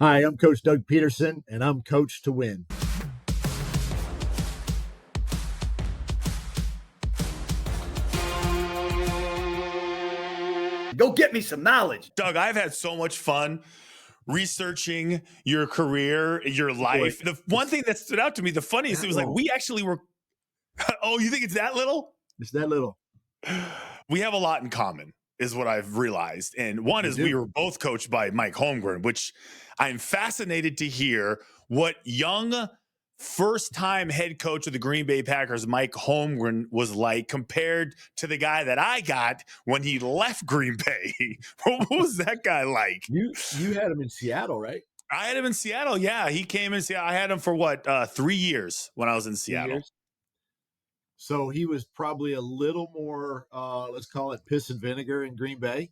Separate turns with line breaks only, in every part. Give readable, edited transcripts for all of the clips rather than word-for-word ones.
Hi, I'm Coach Doug Pederson, and I'm coached to win.
Go get me some knowledge.
Doug, I've had so much fun researching your career, your life. The one thing that stood out to me, the funniest, it was like we actually were. Oh, you think it's that little?
It's that little.
We have a lot in common, is what I've realized. And one is we were both coached by Mike Holmgren, which I'm fascinated to hear what young first-time head coach of the Green Bay Packers, Mike Holmgren, was like compared to the guy that I got when he left Green Bay. What was that guy like?
You had him in Seattle, right?
I had him in Seattle. Yeah, he came in Seattle. I had him for what, 3 years when I was in Seattle.
So he was probably a little more, let's call it piss and vinegar in Green Bay,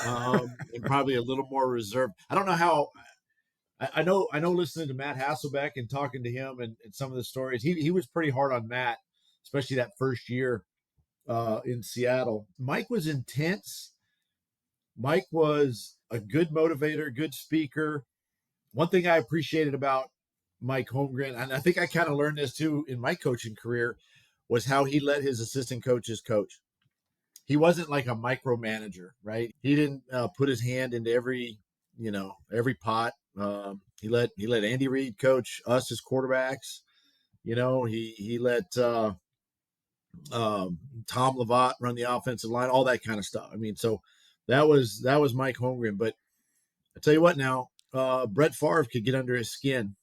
and probably a little more reserved. I don't know how. I know. Listening to Matt Hasselbeck and talking to him and some of the stories, he was pretty hard on Matt, especially that first year in Seattle. Mike was intense. Mike was a good motivator, good speaker. One thing I appreciated about Mike Holmgren, and I think I kind of learned this too in my coaching career, was how he let his assistant coaches coach. He wasn't like a micromanager, right? He didn't put his hand into every pot. He let Andy Reid coach us as quarterbacks. He let Tom Lovat run the offensive line, all that kind of stuff. I mean, so that was Mike Holmgren. But I tell you what, now Brett Favre could get under his skin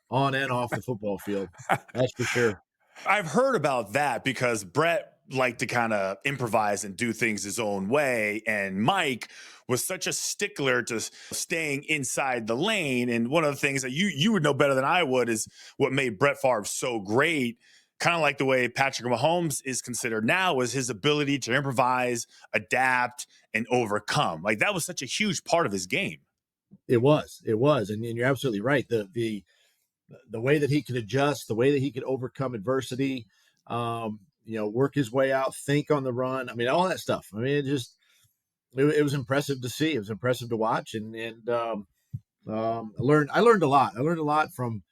on and off the football field. That's for sure.
I've heard about that because Brett liked to kind of improvise and do things his own way. And Mike was such a stickler to staying inside the lane. And one of the things that you would know better than I would is what made Brett Favre so great, kind of like the way Patrick Mahomes is considered now, was his ability to improvise, adapt, and overcome. Like that was such a huge part of his game.
It was. And you're absolutely right. The way that he could adjust, the way that he could overcome adversity, work his way out, think on the run. I mean, all that stuff. I mean, it was impressive to see. It was impressive to watch. And I learned a lot. I learned a lot from,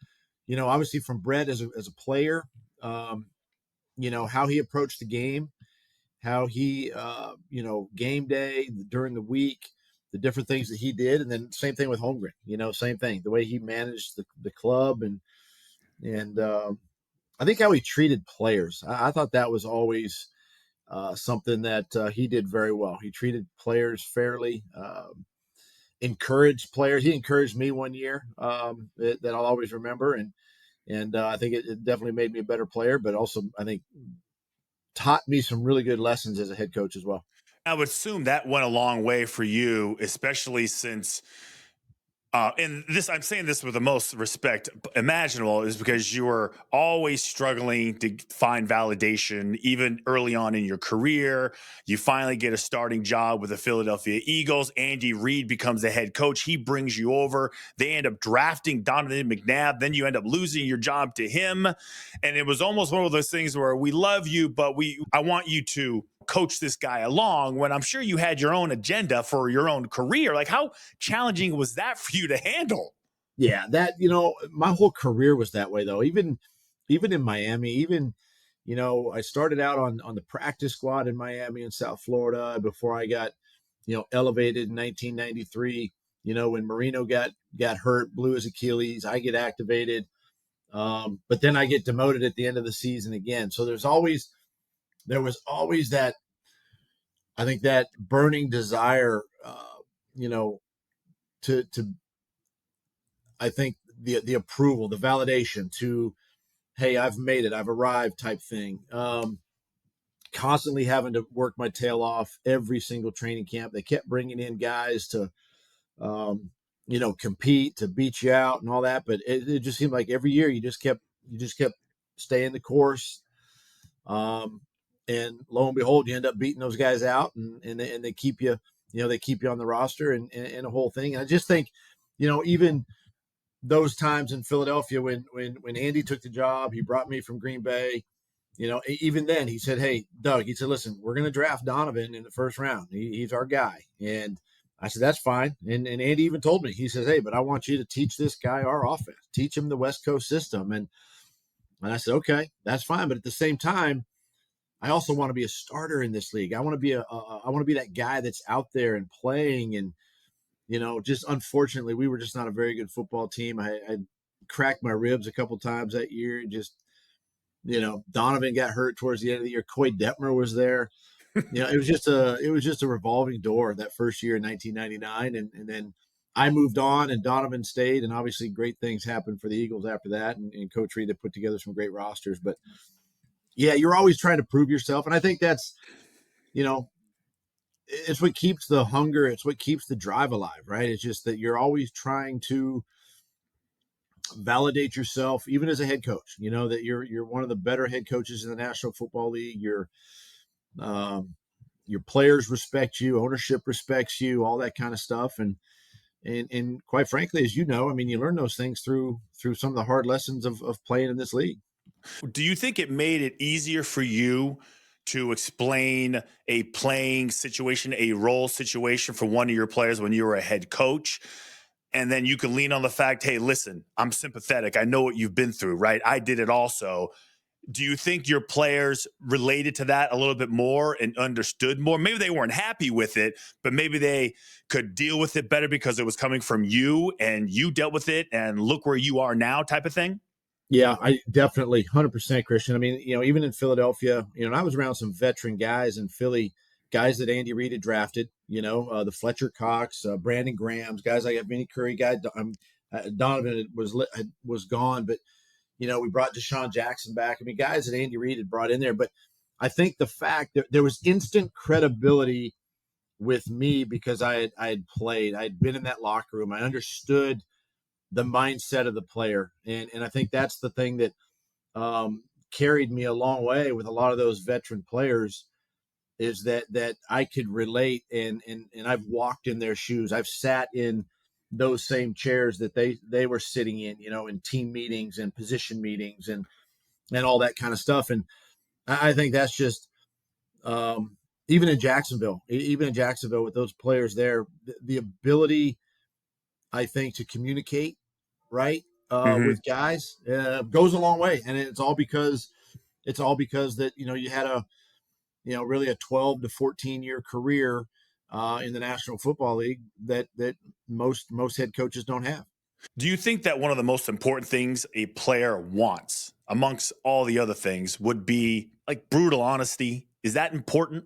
obviously from Brett as a player, how he approached the game, how he, game day during the week, the different things that he did. And then same thing with Holmgren, same thing, the way he managed the club and I think how he treated players. I thought that was always something that he did very well. He treated players fairly, encouraged players. He encouraged me one year that I'll always remember. And I think it definitely made me a better player, but also I think taught me some really good lessons as a head coach as well.
I would assume that went a long way for you, especially since, and this, I'm saying this with the most respect imaginable, is because you were always struggling to find validation, even early on in your career. You finally get a starting job with the Philadelphia Eagles. Andy Reid becomes the head coach. He brings you over. They end up drafting Donovan McNabb. Then you end up losing your job to him. And it was almost one of those things where we love you, but I want you to coach this guy along, when I'm sure you had your own agenda for your own career. Like, how challenging was that for you to handle?
Yeah, that, my whole career was that way though. Even in Miami, I started out on the practice squad in Miami and South Florida before I got, elevated in 1993, when Marino got hurt, blew his Achilles, I get activated. But then I get demoted at the end of the season again. So there was always that, I think, that burning desire, to I think the approval, the validation to, hey, I've made it, I've arrived type thing. Constantly having to work my tail off every single training camp. They kept bringing in guys to, compete, to beat you out and all that. But it just seemed like every year you just kept staying the course. And lo and behold, you end up beating those guys out, and they keep you, they keep you on the roster and a whole thing. And I just think, even those times in Philadelphia when Andy took the job, he brought me from Green Bay. Even then he said, "Hey, Doug," he said, "listen, we're going to draft Donovan in the first round. He's our guy." And I said, that's fine. And Andy even told me, he says, hey, but I want you to teach this guy our offense, teach him the West Coast system. And I said, okay, that's fine. But at the same time, I also want to be a starter in this league. I want to be I want to be that guy that's out there and playing. And, just unfortunately, we were just not a very good football team. I cracked my ribs a couple times that year. And just, Donovan got hurt towards the end of the year. Coy Detmer was there. It was just a revolving door that first year in 1999, and then I moved on, and Donovan stayed, and obviously great things happened for the Eagles after that, and Coach Reed had put together some great rosters. But yeah, you're always trying to prove yourself, and I think that's it's what keeps the hunger, it's what keeps the drive alive, right? It's just that you're always trying to validate yourself, even as a head coach. That you're one of the better head coaches in the National Football League. Your players respect you, ownership respects you, all that kind of stuff. And quite frankly, as you know, I mean, you learn those things through some of the hard lessons of playing in this league.
Do you think it made it easier for you to explain a playing situation, a role situation for one of your players when you were a head coach? And then you can lean on the fact, hey, listen, I'm sympathetic. I know what you've been through, right? I did it also. Do you think your players related to that a little bit more and understood more? Maybe they weren't happy with it, but maybe they could deal with it better because it was coming from you and you dealt with it and look where you are now type of thing?
Yeah, I definitely 100% Christian. I mean, even in Philadelphia, and I was around some veteran guys in Philly, guys that Andy Reid had drafted, the Fletcher Cox, Brandon Grahams, guys like Vinny Curry, Donovan was gone, but we brought Deshaun Jackson back. I mean, guys that Andy Reid had brought in there. But I think the fact that there was instant credibility with me because I had played, I had been in that locker room, I understood the mindset of the player, and I think that's the thing that carried me a long way with a lot of those veteran players is that I could relate and I've walked in their shoes. I've sat in those same chairs that they were sitting in, in team meetings and position meetings and all that kind of stuff. And I think that's just even in Jacksonville with those players there, the ability, I think, to communicate right
Mm-hmm.
with guys goes a long way, and it's all because that you had a really a 12 to 14 year career in the National Football League that most head coaches don't have.
Do you think that one of the most important things a player wants amongst all the other things would be like brutal honesty? Is that important?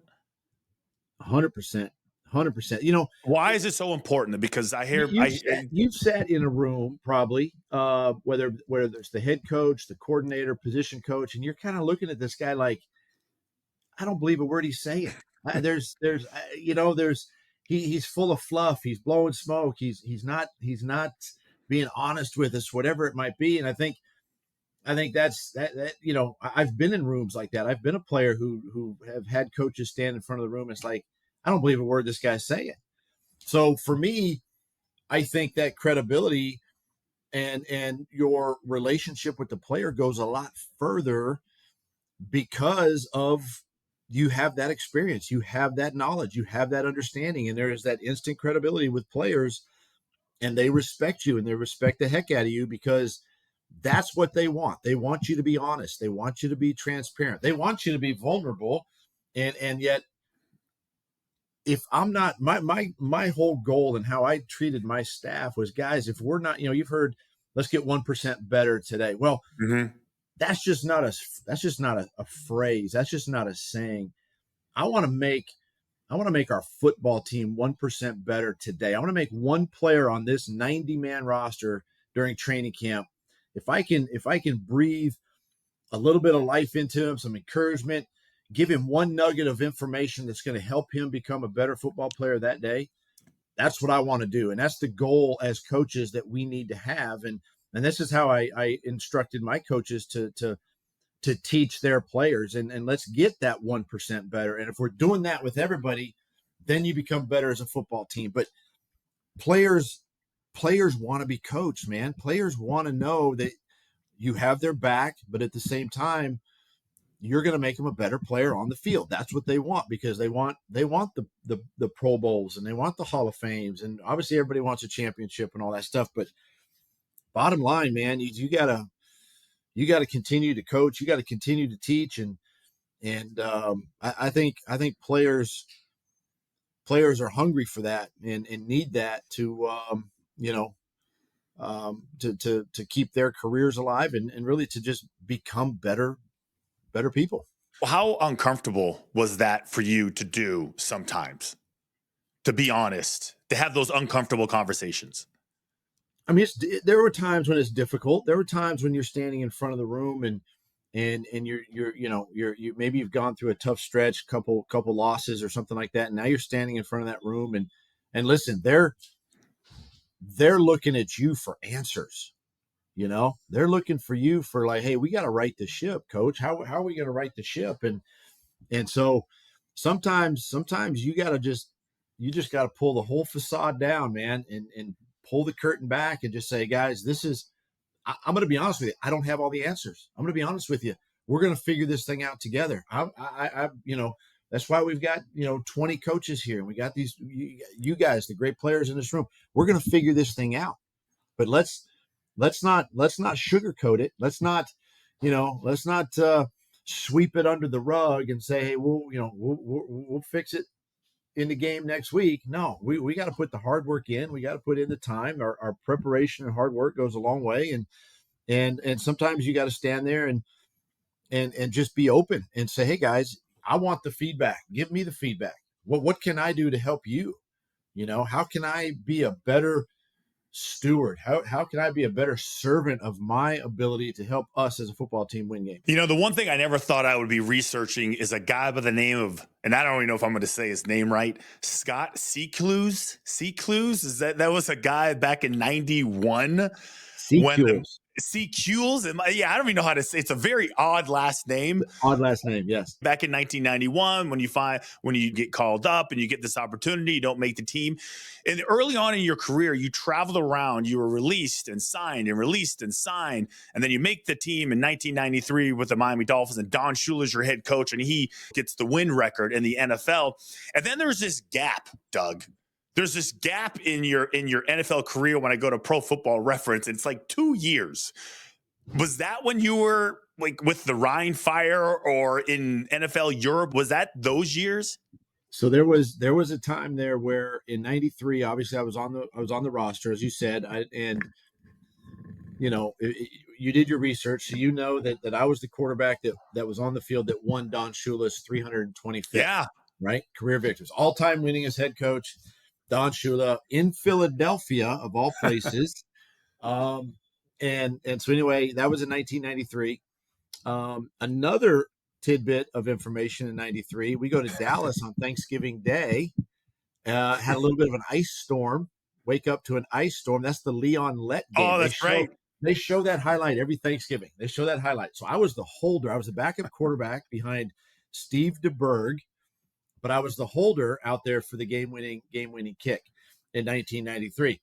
100%, 100%.
Why is it so important? Because I hear
You've sat in a room probably, whether there's the head coach, the coordinator, position coach, and you're kind of looking at this guy like, I don't believe a word he's saying. There's he's full of fluff. He's blowing smoke. He's not being honest with us, whatever it might be. And I think that's that. I've been in rooms like that. I've been a player who have had coaches stand in front of the room. It's like, I don't believe a word this guy's saying. So for me, I think that credibility and your relationship with the player goes a lot further because of you have that experience, you have that knowledge, you have that understanding, and there is that instant credibility with players, and they respect you and they respect the heck out of you because that's what they want. They want you to be honest. They want you to be transparent. They want you to be vulnerable. And yet, if I'm not, my whole goal and how I treated my staff was, guys, if we're not, you've heard, let's get 1% better today. Well,
Mhm.
that's just not a phrase. That's just not a saying. I want to make our football team 1% better today. I want to make one player on this 90-man roster during training camp. If I can breathe a little bit of life into him, some encouragement, give him one nugget of information that's going to help him become a better football player that day, that's what I want to do. And that's the goal as coaches that we need to have. And this is how I instructed my coaches to teach their players. And let's get that 1% better. And if we're doing that with everybody, then you become better as a football team. But players want to be coached, man. Players want to know that you have their back, but at the same time, you're going to make them a better player on the field. That's what they want, because they want the Pro Bowls, and they want the Hall of Fames, and obviously everybody wants a championship and all that stuff. But bottom line, man, you gotta continue to coach. You got to continue to teach, and I think players are hungry for that, and need that to to keep their careers alive, and really to just become better people.
How uncomfortable was that for you to do sometimes? To be honest, to have those uncomfortable conversations?
I mean, there were times when it's difficult. There were times when you're standing in front of the room, and you maybe you've gone through a tough stretch, couple losses or something like that, and now you're standing in front of that room, and listen, they're looking at you for answers. They're looking for you for, like, hey, we got to right the ship, coach. How are we going to right the ship? And so sometimes you just got to pull the whole facade down, man, and pull the curtain back and just say, guys, I'm going to be honest with you. I don't have all the answers. I'm going to be honest with you. We're going to figure this thing out together. That's why we've got 20 coaches here, and we got these you guys, the great players in this room. We're going to figure this thing out. But let's not sugarcoat it. Let's not sweep it under the rug and say, hey, we'll fix it in the game next week. No, we got to put the hard work in. We got to put in the time. Our preparation and hard work goes a long way. And sometimes you got to stand there and just be open and say, hey guys, I want the feedback. Give me the feedback. What can I do to help you? How can I be a better steward? How can I be a better servant of my ability to help us as a football team win games?
The one thing I never thought I would be researching is a guy by the name of, and I don't even know if I'm going to say his name right, Scott Seaclues. Is that was a guy back in 91 when Seaclues. Yeah, I don't even know how to say. It's a very odd last name.
Odd last name, yes.
Back in 1991, when you get called up and you get this opportunity, you don't make the team. And early on in your career, you traveled around. You were released and signed, and then you make the team in 1993 with the Miami Dolphins, and Don Shula's your head coach, and he gets the win record in the NFL. And then there's this gap, Doug. There's this gap in your NFL career. When I go to Pro Football Reference, it's like 2 years. Was that when you were like with the Rhine Fire or in NFL Europe? Was that those years?
So there was a time there where in 93, obviously I was on the roster, as you said, you did your research, so that I was the quarterback that was on the field that won Don Shula's 325th, right, career victories, all-time winningest head coach, Don Shula, in Philadelphia of all places. And so anyway, that was in 1993. Another tidbit of information in 93, we go to Dallas on Thanksgiving Day, had a little bit of an ice storm, wake up to an ice storm. That's the Leon Lett game.
Oh, that's right.
They show that highlight every Thanksgiving. They show that highlight. So I was the holder. I was the backup quarterback behind Steve DeBerg, but I was the holder out there for the game-winning kick in 1993.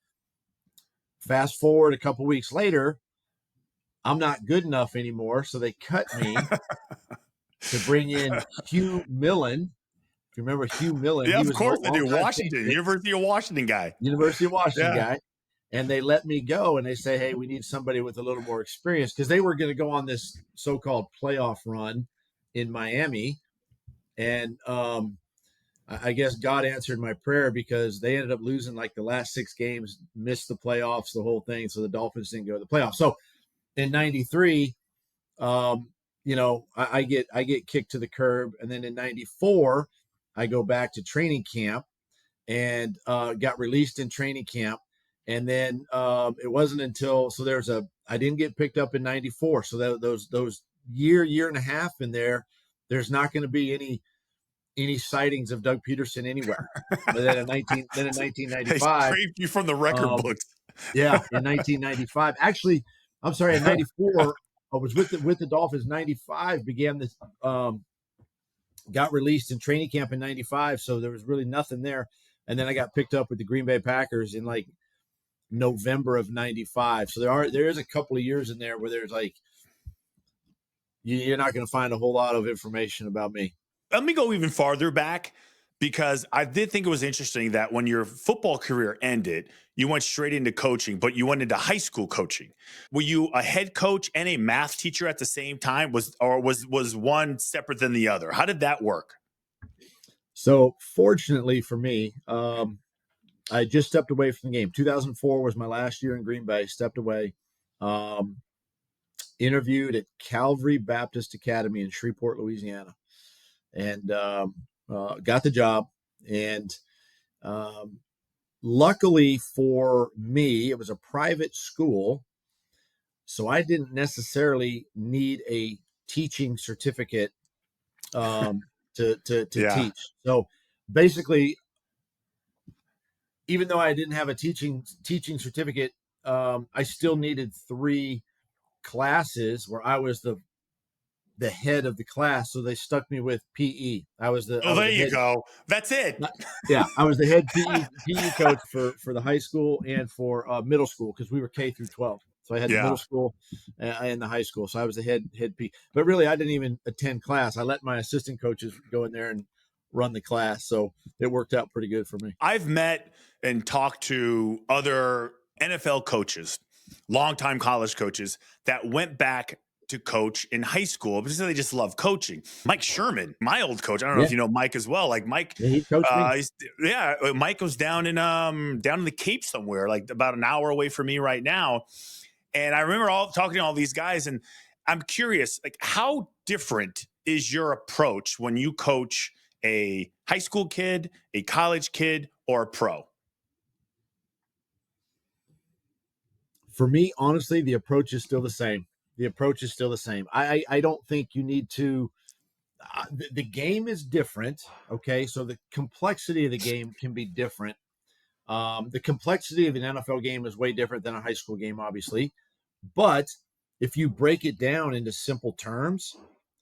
Fast forward a couple weeks later, I'm not good enough anymore, so they cut me to bring in Hugh Millen. If you remember Hugh Millen,
yeah, of course I do. Washington, University of Washington guy.
Guy. And they let me go, and they say, hey, we need somebody with a little more experience, because they were going to go on this so-called playoff run in Miami. And I guess God answered my prayer, because they ended up losing like the last 6 games, missed the playoffs, the whole thing. So the Dolphins didn't go to the playoffs. So in 93, I get kicked to the curb. And then in 94, I go back to training camp and got released in training camp. And then it wasn't until, I didn't get picked up in 94. So those year and a half in there's not going to be any sightings of Doug Pederson anywhere. But then in 1995,
they scraped you from the record books.
Yeah, in 1995. Actually, I'm sorry, in 94, I was with the Dolphins. 95 began this, got released in training camp in 95, so there was really nothing there. And then I got picked up with the Green Bay Packers in like November of 95. So there is a couple of years in there where there's like, you're not going to find a whole lot of information about me.
Let me go even farther back, because I did think it was interesting that when your football career ended, you went straight into coaching, but you went into high school coaching. Were you a head coach and a math teacher at the same time? Was one separate than the other? How did that work?
So fortunately for me, I just stepped away from the game. 2004 was my last year in Green Bay. Stepped away. Um, Interviewed at Calvary Baptist Academy in Shreveport, Louisiana, and got the job. And luckily for me, it was a private school, so I didn't necessarily need a teaching certificate to
Yeah.
teach. So basically, even though I didn't have a teaching certificate, I still needed 3 classes where I was the head of the class, so they stuck me with PE. I was the
Oh, there you
head.
go. That's it.
Yeah, I was the head PE coach for the high school and for middle school, because we were K through 12. So I had the
Yeah.
middle school and the high school. So I was the head PE. But really, I didn't even attend class. I let my assistant coaches go in there and run the class. So it worked out pretty good for me.
I've met and talked to other NFL coaches, longtime college coaches that went back to coach in high school because they just love coaching. Mike Sherman, my old coach. I don't know
Yeah.
if you know Mike as well. Like Mike,
Yeah, he coached me.
Mike was down in the Cape somewhere, like about an hour away from me right now. And I remember talking to all these guys, and I'm curious, like, how different is your approach when you coach a high school kid, a college kid, or a pro?
For me, honestly, the approach is still the same. I don't think you need to. The game is different. Okay, so the complexity of the game can be different. The complexity of an NFL game is way different than a high school game, obviously. But if you break it down into simple terms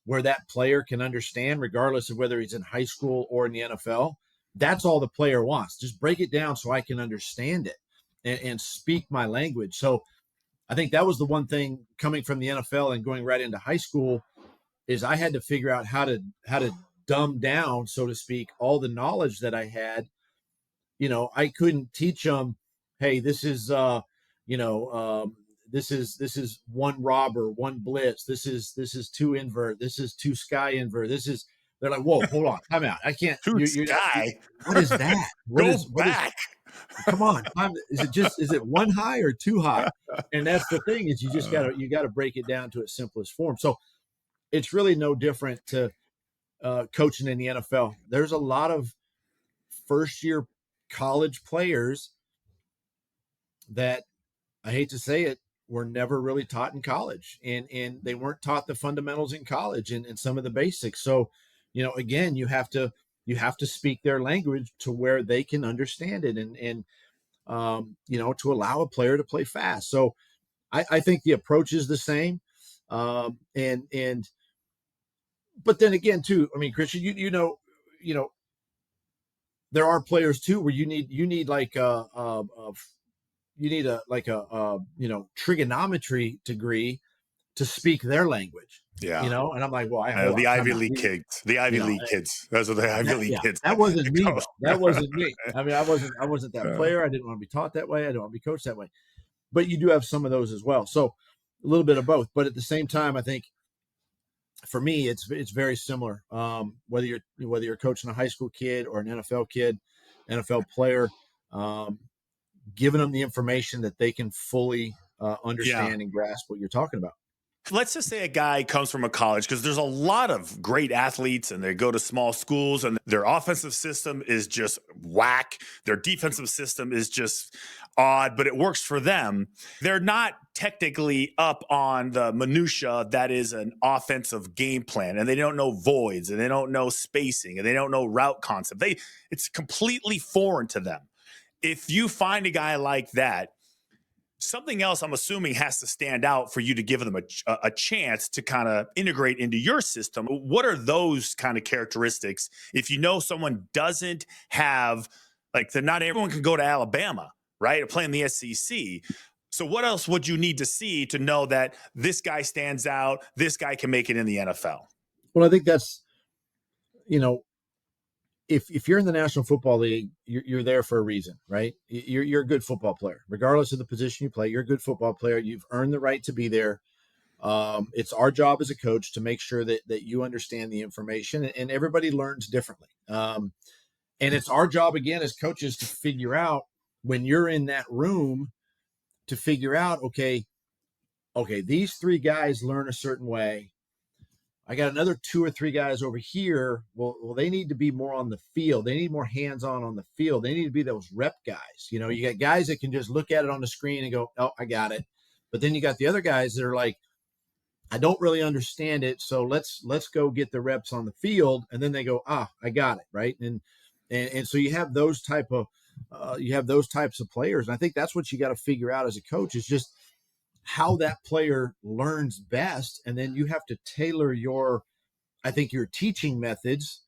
where that player can understand, regardless of whether he's in high school or in the NFL, that's all the player wants. Just break it down so I can understand it and speak my language. So I think that was the one thing coming from the NFL and going right into high school is I had to figure out how to dumb down, so to speak, all the knowledge that I had. I couldn't teach them, hey, this is this is one robber, one blitz, this is two invert, this is two sky invert, they're like, whoa, hold on, time out. I can't.
Dude, Sky,
What is that?
go back.
Come on, is it one high or two high? And that's the thing is you gotta break it down to its simplest form. So it's really no different to coaching in the NFL. There's a lot of first year college players that, I hate to say it, were never really taught in college, and they weren't taught the fundamentals in college and some of the basics. So, again, you have to speak their language to where they can understand it, and to allow a player to play fast. So I think the approach is the same. And but then again, too, I mean, Christian, there are players too where you need like you need a trigonometry degree to speak their language.
Yeah.
And I'm like, well,
The Ivy League kids. The Ivy League kids. Those are the Ivy League kids.
That wasn't me, though. That wasn't me. I mean, I wasn't that player. I didn't want to be taught that way. I didn't want to be coached that way. But you do have some of those as well. So a little bit of both. But at the same time, I think for me, it's very similar. Whether you're coaching a high school kid or an NFL kid, NFL player, giving them the information that they can fully understand and grasp what you're talking about.
Let's just say a guy comes from a college, because there's a lot of great athletes and they go to small schools and their offensive system is just whack. Their defensive system is just odd, but it works for them. They're not technically up on the minutia that is an offensive game plan, and they don't know voids, and they don't know spacing, and they don't know route concept. It's completely foreign to them. If you find a guy like that, something else, I'm assuming, has to stand out for you to give them a chance to kind of integrate into your system. What are those kind of characteristics? If you know someone doesn't have, like, not everyone can go to Alabama, right, or play in the SEC. So what else would you need to see to know that this guy stands out, this guy can make it in the NFL?
Well, I think that's, you know, if you're in the National Football League, you're there for a reason, right? You're a good football player, regardless of the position you play. You're a good football player. You've earned the right to be there. It's our job as a coach to make sure that you understand the information, and everybody learns differently. And it's our job again as coaches to figure out when you're in that room to figure out, okay, these three guys learn a certain way. I got another two or three guys over here. Well, they need to be more on the field. They need more hands-on the field. They need to be those rep guys. You know, you got guys that can just look at it on the screen and go, "Oh, I got it." But then you got the other guys that are like, "I don't really understand it, so let's go get the reps on the field." And then they go, "Ah, I got it." Right. And so you have those types of players. And I think that's what you got to figure out as a coach is just how that player learns best. And then you have to tailor your teaching methods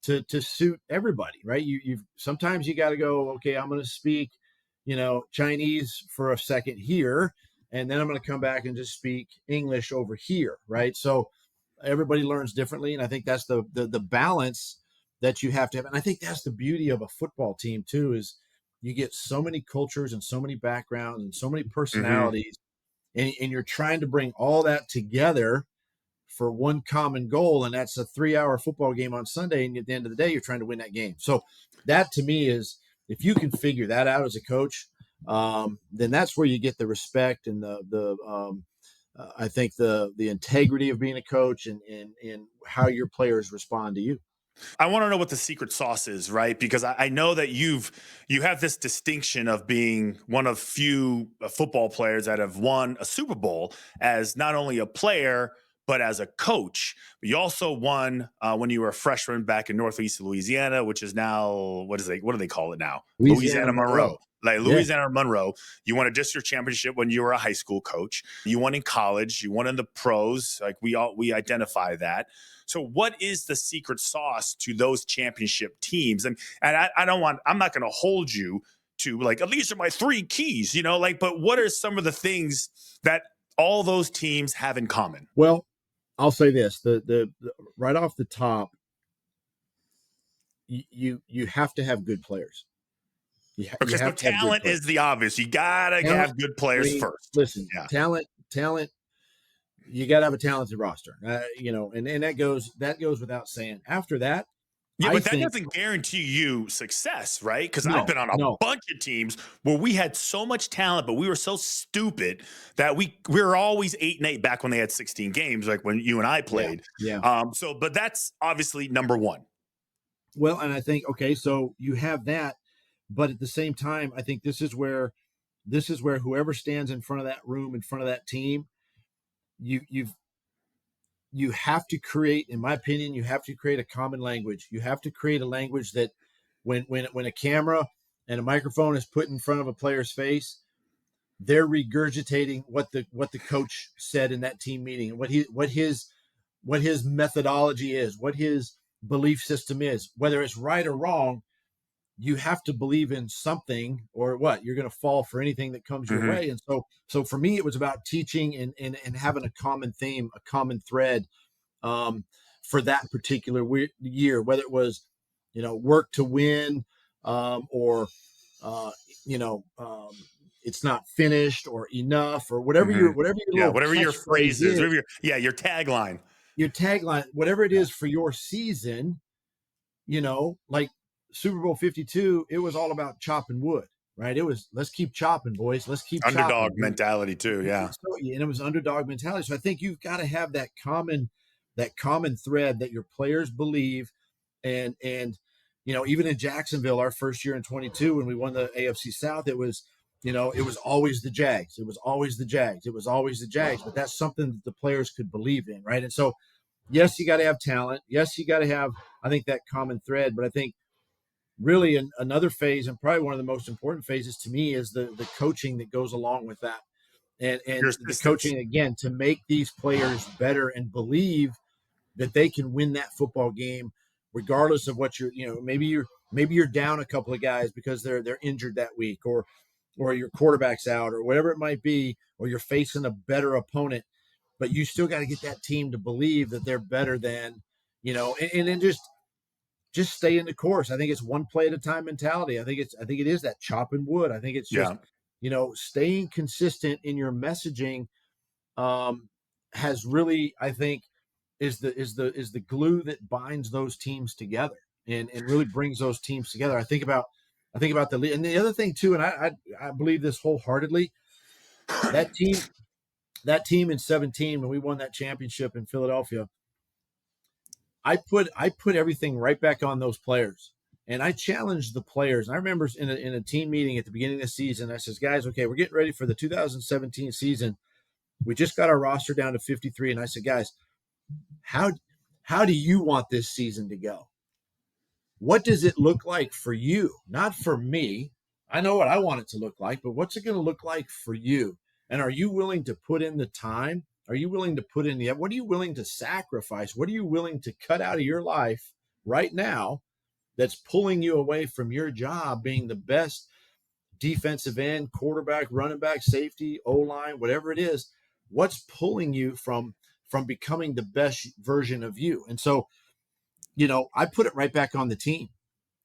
to suit everybody, right? You've sometimes you got to go, okay, I'm going to speak, Chinese for a second here, and then I'm going to come back and just speak English over here, right? So everybody learns differently, and I think that's the balance that you have to have. And I think that's the beauty of a football team too, is you get so many cultures and so many backgrounds and so many personalities, and you're trying to bring all that together for one common goal, and that's a 3-hour football game on Sunday. And at the end of the day, you're trying to win that game. So that to me is, if you can figure that out as a coach, then that's where you get the respect and I think the integrity of being a coach and how your players respond to you.
I want to know what the secret sauce is, right? Because I know that you have this distinction of being one of few football players that have won a Super Bowl as not only a player but as a coach. You also won when you were a freshman back in Northeast Louisiana, which is now what do they call it now?
Louisiana Monroe.
Like Louisiana Monroe. You won a district championship when you were a high school coach. You won in college. You won in the pros. Like we identify that. So what is the secret sauce to those championship teams? And I'm not going to hold you to like, these are my three keys, but what are some of the things that all those teams have in common?
Well, I'll say this, the right off the top, you have to have good players.
So talent is the obvious. You gotta have good players first.
Listen, talent. You got to have a talented roster, and that goes without saying. After that,
but that doesn't guarantee you success, right? Because I've been on a bunch of teams where we had so much talent, but we were so stupid that we were always 8-8 back when they had 16 games, like when you and I played.
Yeah.
But that's obviously number one.
Well, and I think, okay, so you have that, but at the same time, I think this is where whoever stands in front of that room, in front of that team, you have to create, in my opinion, you have to create a common language. You have to create a language that when a camera and a microphone is put in front of a player's face, they're regurgitating what the coach said in that team meeting, and what his methodology is, what his belief system is, whether it's right or wrong. You have to believe in something, or what, you're going to fall for anything that comes your way. And so for me, it was about teaching and having a common theme, a common thread for that particular year, whether it was, work to win, or it's not finished or enough, or whatever your
phrase is, your tagline,
whatever it is for your season, like Super Bowl 52, it was all about chopping wood, right? It was, let's keep chopping, boys. Let's keep
underdog
chopping.
mentality too. Yeah.
And it was underdog mentality. So I think you've got to have that common thread that your players believe. And even in Jacksonville, our first year in 22, when we won the AFC South, it was always the Jags. It was always the Jags. It was always the Jags. But that's something that the players could believe in, right? And so, yes, you got to have talent. Yes, you got to have, I think, that common thread. But I think really another phase, and probably one of the most important phases to me, is the coaching that goes along with that. And the coaching, again, to make these players better and believe that they can win that football game, regardless of what maybe you're down a couple of guys because they're injured that week, or or your quarterback's out or whatever it might be, or you're facing a better opponent, but you still got to get that team to believe that they're better than, and then just stay in the course. I think it's one play at a time mentality. I think it is that chopping wood. I think it's just,
Yeah.
Staying consistent in your messaging has really, I think, is the glue that binds those teams together and really brings those teams together. I think about the lead. And the other thing too, and I believe this wholeheartedly, that team in 17, when we won that championship in Philadelphia, I put everything right back on those players. And I challenged the players. And I remember in a team meeting at the beginning of the season, I says, guys, okay, we're getting ready for the 2017 season. We just got our roster down to 53. And I said, guys, how do you want this season to go? What does it look like for you? Not for me. I know what I want it to look like, but what's it going to look like for you? And are you willing to put in the time? Are you willing to put in what are you willing to sacrifice? What are you willing to cut out of your life right now that's pulling you away from your job being the best defensive end, quarterback, running back, safety, O-line, whatever it is? What's pulling you from becoming the best version of you? And so, I put it right back on the team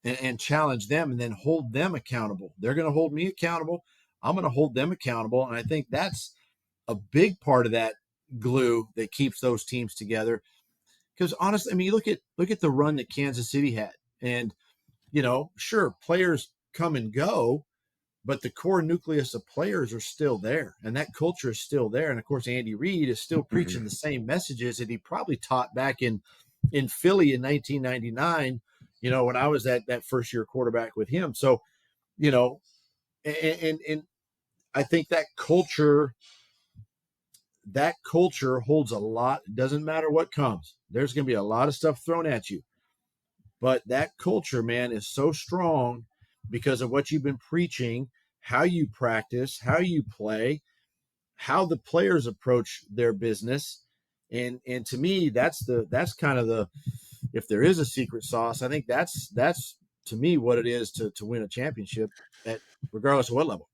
and challenge them and then hold them accountable. They're going to hold me accountable. I'm going to hold them accountable. And I think that's a big part of that glue that keeps those teams together. Because honestly, I mean, look at the run that Kansas City had. And, sure, players come and go, but the core nucleus of players are still there. And that culture is still there. And of course, Andy Reid is still preaching the same messages that he probably taught back in Philly in 1999, when I was that first year quarterback with him. So, and I think that culture holds a lot. It doesn't matter what comes. There's going to be a lot of stuff thrown at you. But that culture, man, is so strong because of what you've been preaching, how you practice, how you play, how the players approach their business. And to me, that's kind of the, if there is a secret sauce, I think that's to me what it is to win a championship at regardless of what level.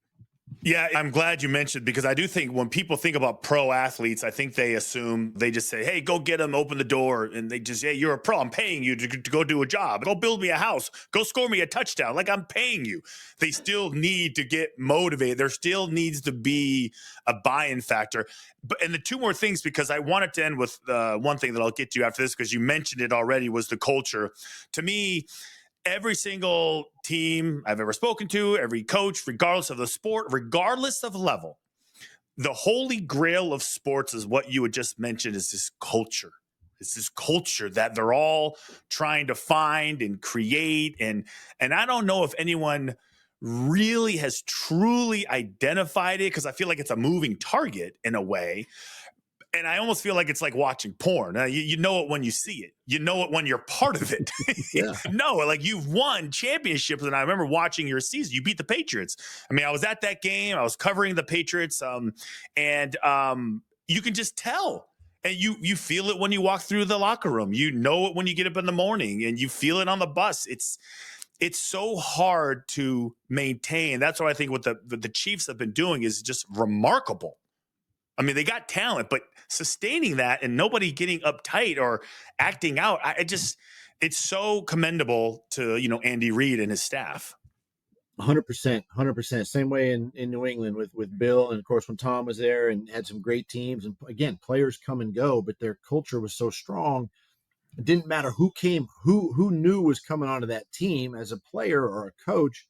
Yeah, I'm glad you mentioned, because I do think when people think about pro athletes, I think they assume, they just say, hey, go get them, open the door. And they just, hey, you're a pro. I'm paying you to go do a job. Go build me a house. Go score me a touchdown. Like, I'm paying you. They still need to get motivated. There still needs to be a buy-in factor. And the two more things, because I wanted to end with one thing that I'll get to after this, because you mentioned it already, was the culture. To me, every single team I've ever spoken to, every coach, regardless of the sport, regardless of level, the holy grail of sports is what you had just mentioned, is this culture. It's this culture that they're all trying to find and create. And I don't know if anyone really has truly identified it, because I feel like it's a moving target in a way. And I almost feel like it's like watching porn. You know it when you see it. You know it when you're part of it.
Yeah.
No, like, you've won championships. And I remember watching your season. You beat the Patriots. I mean, I was at that game. I was covering the Patriots. And you can just tell. And you feel it when you walk through the locker room. You know it when you get up in the morning, and you feel it on the bus. It's so hard to maintain. That's what I think what the Chiefs have been doing is just remarkable. I mean, they got talent, but sustaining that and nobody getting uptight or acting out, it's so commendable to, Andy Reid and his staff.
100%. Same way in New England with Bill. And of course, when Tom was there and had some great teams, and again, players come and go, but their culture was so strong. It didn't matter who came, who knew was coming onto that team as a player or a coach,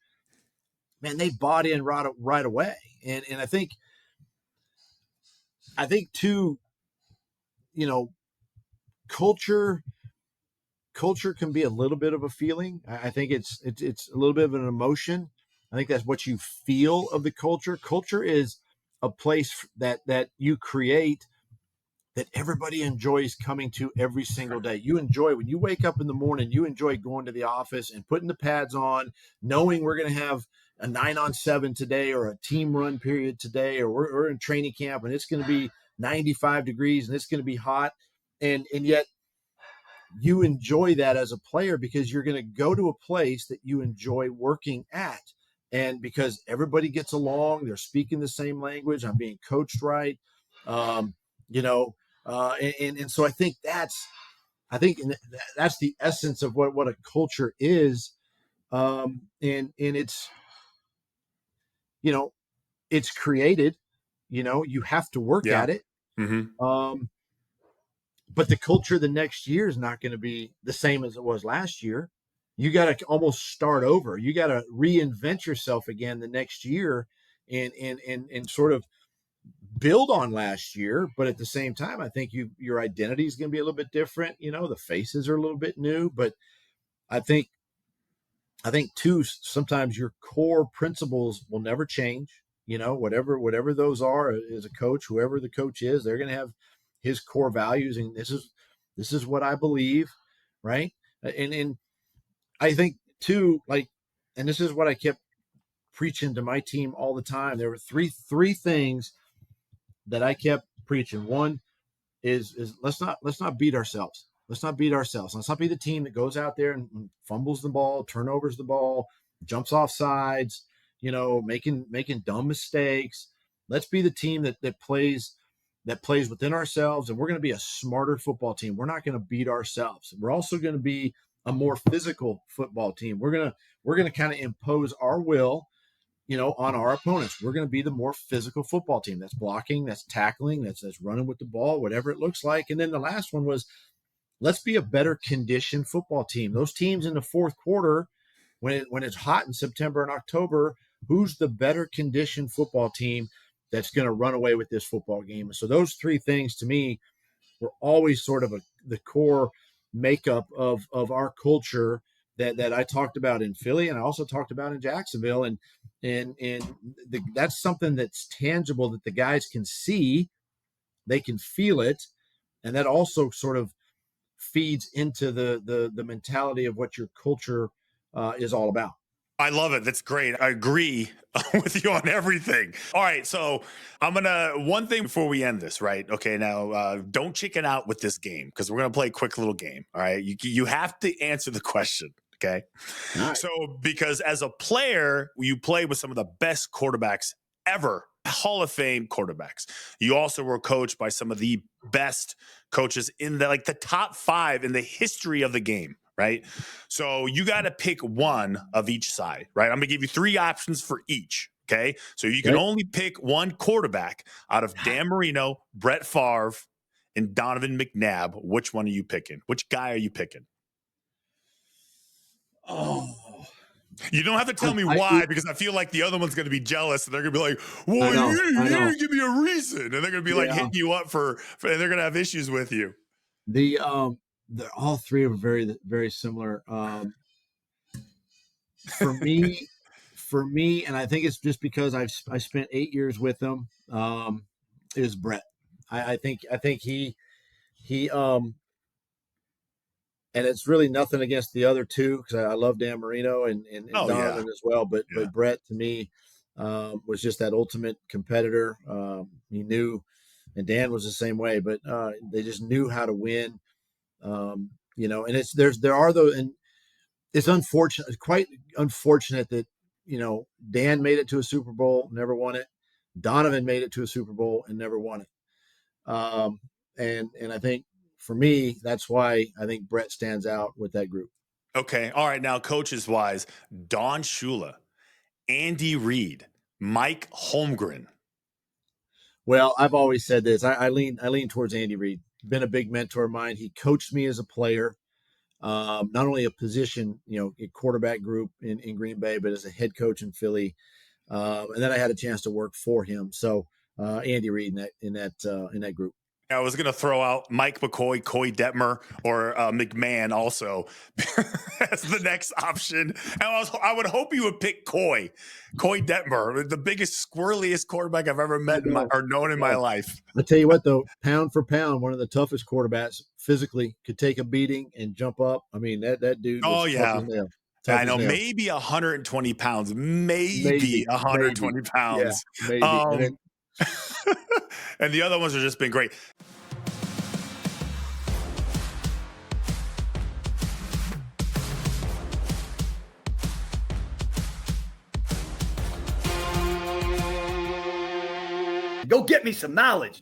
man, they bought in right away. And I think too, culture can be a little bit of a feeling. I think it's a little bit of an emotion. I think that's what you feel of the culture. Culture is a place that you create that everybody enjoys coming to every single day. You enjoy when you wake up in the morning, you enjoy going to the office and putting the pads on, knowing we're going to have a 9-on-7 today, or a team run period today, or we're in training camp and it's going to be 95 degrees and it's going to be hot. And yet you enjoy that as a player because you're going to go to a place that you enjoy working at. And because everybody gets along, they're speaking the same language, I'm being coached right. Um, you know, and so I think that's the essence of what a culture is. And it's, you know, it's created, you have to work
Yeah.
at it.
Mm-hmm.
But the culture the next year is not going to be the same as it was last year. You got to almost start over. You got to reinvent yourself again the next year, and sort of build on last year. But at the same time, I think your identity is going to be a little bit different. The faces are a little bit new, but I think too, sometimes your core principles will never change. Whatever those are, as a coach, whoever the coach is, they're going to have his core values, and this is what I believe, right? And I think too, and this is what I kept preaching to my team all the time. There were three things that I kept preaching. One is let's not beat ourselves. Let's not beat ourselves. Let's not be the team that goes out there and fumbles the ball, turnovers the ball, jumps off sides, making dumb mistakes. Let's be the team that plays within ourselves, and we're going to be a smarter football team. We're not going to beat ourselves. We're also going to be a more physical football team. We're going to kind of impose our will, on our opponents. We're going to be the more physical football team. That's blocking, that's tackling, that's running with the ball, whatever it looks like. And then the last one was, let's be a better conditioned football team. Those teams in the fourth quarter, when it's hot in September and October, who's the better conditioned football team that's going to run away with this football game? And so those three things to me were always sort of the core makeup of our culture that I talked about in Philly, and I also talked about in Jacksonville. And that's something that's tangible that the guys can see, they can feel it, and that also sort of feeds into the mentality of what your culture is all about.
I love it. That's great. I agree with you on everything. All right. So one thing before we end this, right? Okay. Now, don't chicken out with this game, because we're going to play a quick little game. All right. You have to answer the question. Okay.
All right.
So, because as a player, you play with some of the best quarterbacks ever, Hall of Fame quarterbacks. You also were coached by some of the best coaches in the top 5 in the history of the game. Right. So you got to pick one of each side, right? I'm going to give you 3 options for each. Okay. So you can only pick one quarterback out of Dan Marino, Brett Favre, and Donovan McNabb. Which one are you picking? Which guy are you picking?
Oh,
you don't have to tell me why, because I feel like the other one's going to be jealous, and they're going to be like, well, you didn't give me a reason. And they're going to be like hitting you up and they're going to have issues with you.
They're all 3 are very, very similar. For me, and I think it's just because I spent 8 years with him, is Brett. I think he and it's really nothing against the other 2, because I love Dan Marino and Donovan as well. But Brett, to me, was just that ultimate competitor. He knew, and Dan was the same way, but they just knew how to win. And there are those, and it's quite unfortunate that, Dan made it to a Super Bowl, never won it. Donovan made it to a Super Bowl and never won it. And I think, for me, that's why I think Brett stands out with that group.
Okay. All right. Now, coaches wise, Don Shula, Andy Reid, Mike Holmgren.
Well, I've always said this. I lean towards Andy Reid. Been a big mentor of mine. He coached me as a player, not only a position, a quarterback group in Green Bay, but as a head coach in Philly. And then I had a chance to work for him. So Andy Reid in that group.
I was going to throw out Mike McCoy, Coy Detmer, or McMahon also as the next option. And I would hope you would pick Coy Detmer, the biggest, squirreliest quarterback I've ever met or known in my life.
I tell you what, though, pound for pound, one of the toughest quarterbacks physically, could take a beating and jump up. I mean, that dude was tough as nail.
I know, maybe 120 pounds, maybe 120 pounds.
Yeah, maybe.
And the other ones have just been great.
Go get me some knowledge.